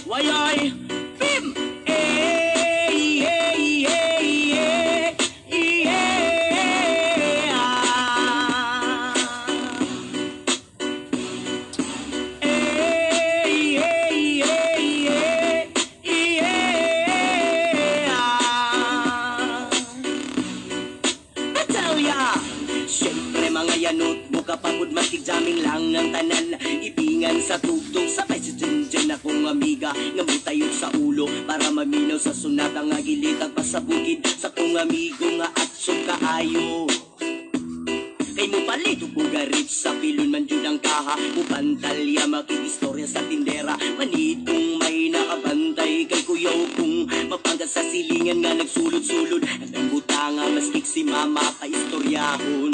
wayay, Bim! Siyempre mga yanot, buka pagod makijaming lang ang tanan. Ibingan sa tugtog, sabay si Junjun akong amiga. Ngamutayod sa ulo, para maminaw sa sunat. Ang agilitag pa sa bukid, sa kong amigo nga atsong kaayo. Kay mo palito ko garit sa pilon man jud ang kaha. Mupantalya makikistorya sa tindera. Manid kong may nakabantay kay kuyaw kong mapanggat sa silingan nga nagsulod-sulod. Ang butanga maskik si mama kaistoryahon.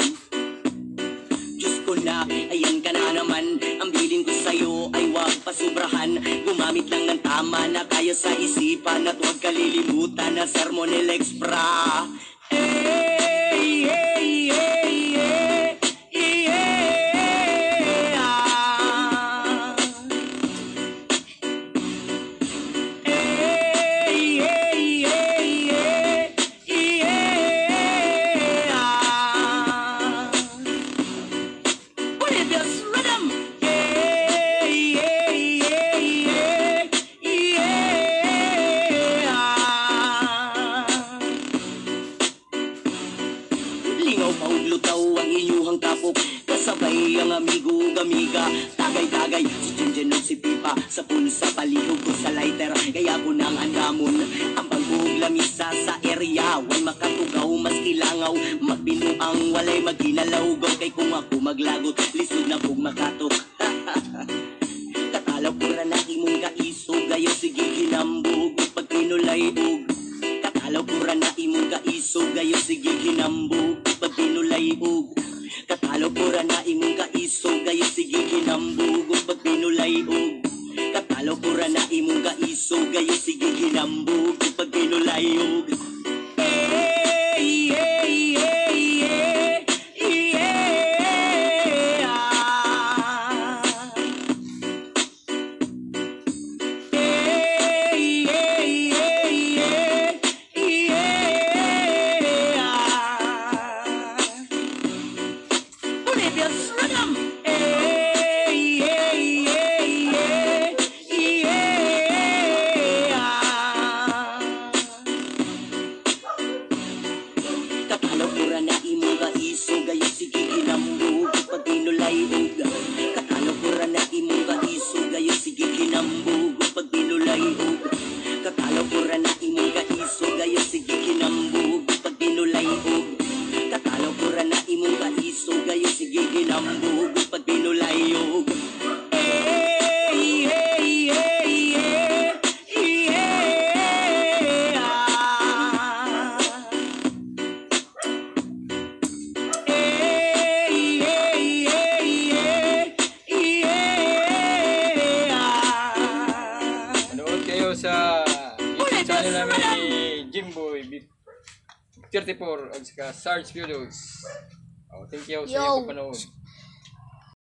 Diyos ko na, ayan ka na naman. Ang bilin ko sa'yo ay wag pasubrahan. Gumamit lang ng tama na kaya sa isipan. At huwag kalilimutan na Sermonel Expra. Hey, hey, hey, hey. Lutaw ang inyuhang tapok, kasabay ang amigo gamiga. Tagay-tagay, si Junjun at si Pipa, sa pulsa palihog ko sa lighter. Kaya ko nang andamon, ang panggog lamisa sa area. Way makatugaw, mas kilangaw, magbinuang walay maghinalaw. Kay kung ako maglagot, lisod na kong makatok. Katalaw ko na imong kaiso, gayo sige ginambog, pag pinulay og. Katalaw ko na imong kaiso, gayo sige ginambog, pag pinulay og. Katalaw ko na imong kaiso, gayo sige ginambog, pag pinulay og. Katalaw ko na imong kaiso, gayo sige ginambog, pag pinulay og. Hey, hey, hey, hey, yeah. Hey, hey, hey, hey, yeah. Bolivia's rhythm. Hey, hey, hey, hey, yeah. Katalaw ko na imong kaiso, gayo sige ginambog, pag pinulay og. Katalaw ko na imong kaiso, gayo sige ginambog, pag pinulay og. Katalaw ko na imong kaiso, gayo sige ginambog, pag pinulay og. Katalaw ko na imong kaiso, gayo sige ginambog, pag pinulay og. Hey, hey, hey, hey, yeah. Hey, hey, hey, yeah. Manood kayo sa YouTube channel namin ni Jimboy 34 at saka Sarge Videos. Oh, thank you sa Yo. inyong panood.